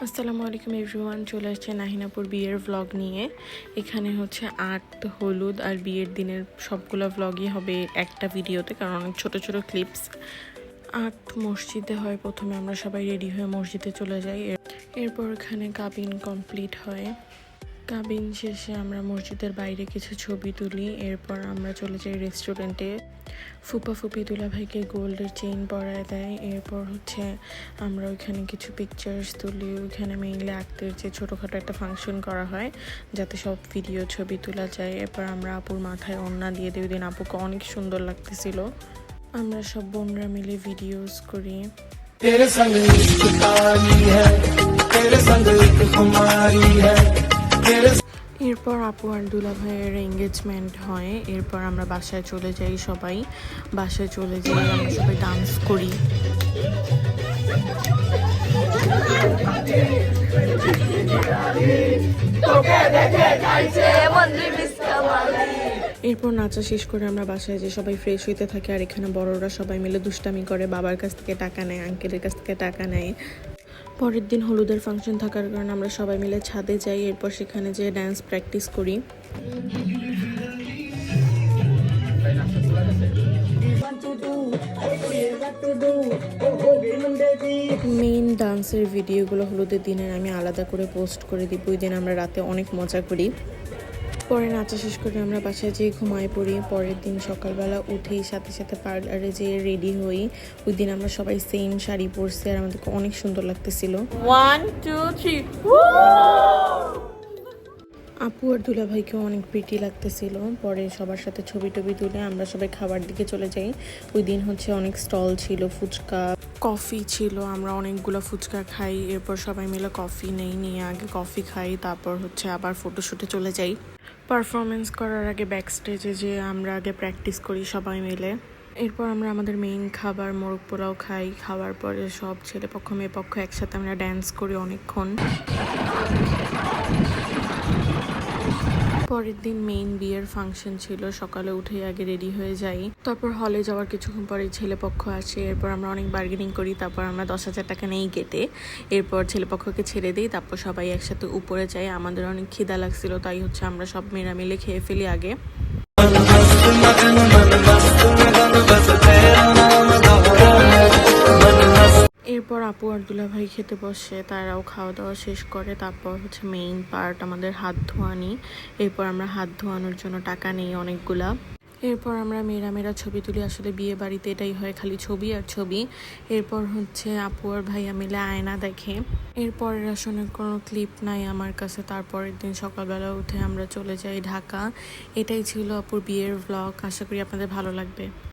আসসালামু আলাইকুম এভরিওয়ান, চলে আসছে নাহিনাপুর বিয়ের ভ্লগ নিয়ে। এখানে হচ্ছে আর্ট, হলুদ আর বিয়ের দিনের সবগুলো ভ্লগই হবে একটা ভিডিওতে, কারণ অনেক ছোট ছোট ক্লিপস। আর্ট মসজিদে হয়, প্রথমে আমরা সবাই রেডি হয়ে মসজিদে চলে যাই। এরপর এখানে কাবিন কমপ্লিট হয়। কাবিন শেষে আমরা মসজিদের বাইরে কিছু ছবি তুলি। এরপর আমরা চলে যাই রেস্টুরেন্টে। ফুপা ফুপি দুলা ভাইকে গোল্ডের চেইন পরায় দেয়। এরপর হচ্ছে আমরা ওইখানে কিছু পিকচার্স তুলি। ওইখানে মেইনলি আঁকতের যে ছোটোখাটো একটা ফাংশন করা হয়, যাতে সব ভিডিও ছবি তোলা যায়। এরপর আমরা আপুর মাথায় ওড়না দিয়ে দিই। ওই দিন আপুকে অনেক সুন্দর লাগতেছিল। আমরা সব বোনরা মিলে ভিডিওস করি। तेरे संग इश्क तारी है, तेरे संग एक खुमारी है, तेरे। এরপর আপু আর দুলা ভাইয়ের এঙ্গেজমেন্ট হয়। এরপর আমরা বাসায় চলে যাই। সবাই বাসায় চলে যাই, আমরা সবাই ডান্স করি। এরপর নাচা শেষ করে আমরা বাসায় যে সবাই ফ্রেশ হইতে থাকি। আর এখানে বড়রা সবাই মিলে দুষ্টামি করে, বাবার কাছ থেকে টাকা নেয়, আঙ্কেলের কাছ থেকে টাকা নেয়। পরের দিন হলুদের ফাংশন থাকার কারণে আমরা সবাই মিলে ছাদে যাই। এরপর সেখানে যে ডান্স প্র্যাকটিস করি। মেইন ডান্সের ভিডিওগুলো হলুদের দিনের আমি আলাদা করে পোস্ট করে দিব। ওই দিন আমরা রাতে অনেক মজা করি। পরে নাচা শেষ করে আমরা বাসায় যেয়ে ঘুমায় পড়ি। পরের দিন সকালবেলা উঠেই সাথে সাথে পার্লারে যেয়ে রেডি হই। ওই দিন আমরা সবাই সেম শাড়ি পরছি আর আমাদেরকে অনেক সুন্দর লাগতেছিল। 1 2 3 আপু আর দুলা ভাইকেও অনেক প্রিটি লাগতেছিল। পরে সবার সাথে ছবি টবি তুলে আমরা সবাই খাবার দিকে চলে যাই। ওই দিন হচ্ছে অনেক স্টল ছিল, ফুচকা, কফি ছিল। আমরা অনেকগুলো ফুচকা খাই। এরপর সবাই মিলে কফি নিয়ে আগে কফি খাই, তারপর হচ্ছে আবার ফটোশুটে চলে যাই। পারফরমেন্স করার আগে ব্যাক স্টেজে যে আমরা আগে প্র্যাকটিস করি সবাই মিলে। এরপর আমরা আমাদের মেইন খাবার মোরগ পোলাও খাই। খাওয়ার পরে সব ছেলে পক্ষ মেয়ে পক্ষ একসাথে আমরা ড্যান্স করি অনেকক্ষণ। পরের দিন মেইন বিয়ের ফাংশন ছিল। সকালে উঠে আগে রেডি হয়ে যাই। তারপর হলে যাওয়ার কিছুক্ষণ পরে ছেলে পক্ষ আসে। এরপর আমরা অনেক বার্গেনিং করি। তারপর আমরা 10,000 টাকা নেই গেটে। এরপর ছেলে পক্ষকে ছেড়ে দিই। তারপর সবাই একসাথে উপরে যাই। আমাদের অনেক খিদা লাগছিল, তাই হচ্ছে আমরা সব মেয়েরা মিলে খেয়ে ফেলি আগে। এরপর আপু আর দুলা ভাই খেতে বসে, তারাও খাওয়া দাওয়া শেষ করে। তারপর হচ্ছে মেইন পার্ট আমাদের হাত ধোয়ানি। এরপর আমরা হাত ধোয়ানোর জন্য টাকা নেই অনেকগুলা। এরপর আমরা মেয়েরা ছবি তুলি। আসলে বিয়ে বাড়িতে এটাই হয়, খালি ছবি আর ছবি। এরপর হচ্ছে আপু আর ভাইয়া মিলে আয়না দেখে। এরপরের আসলে কোনো ক্লিপ নাই আমার কাছে। তারপরের দিন সকালবেলা উঠে আমরা চলে যাই ঢাকা। এটাই ছিল আপুর বিয়ের ভ্লগ। আশা করি আপনাদের ভালো লাগবে।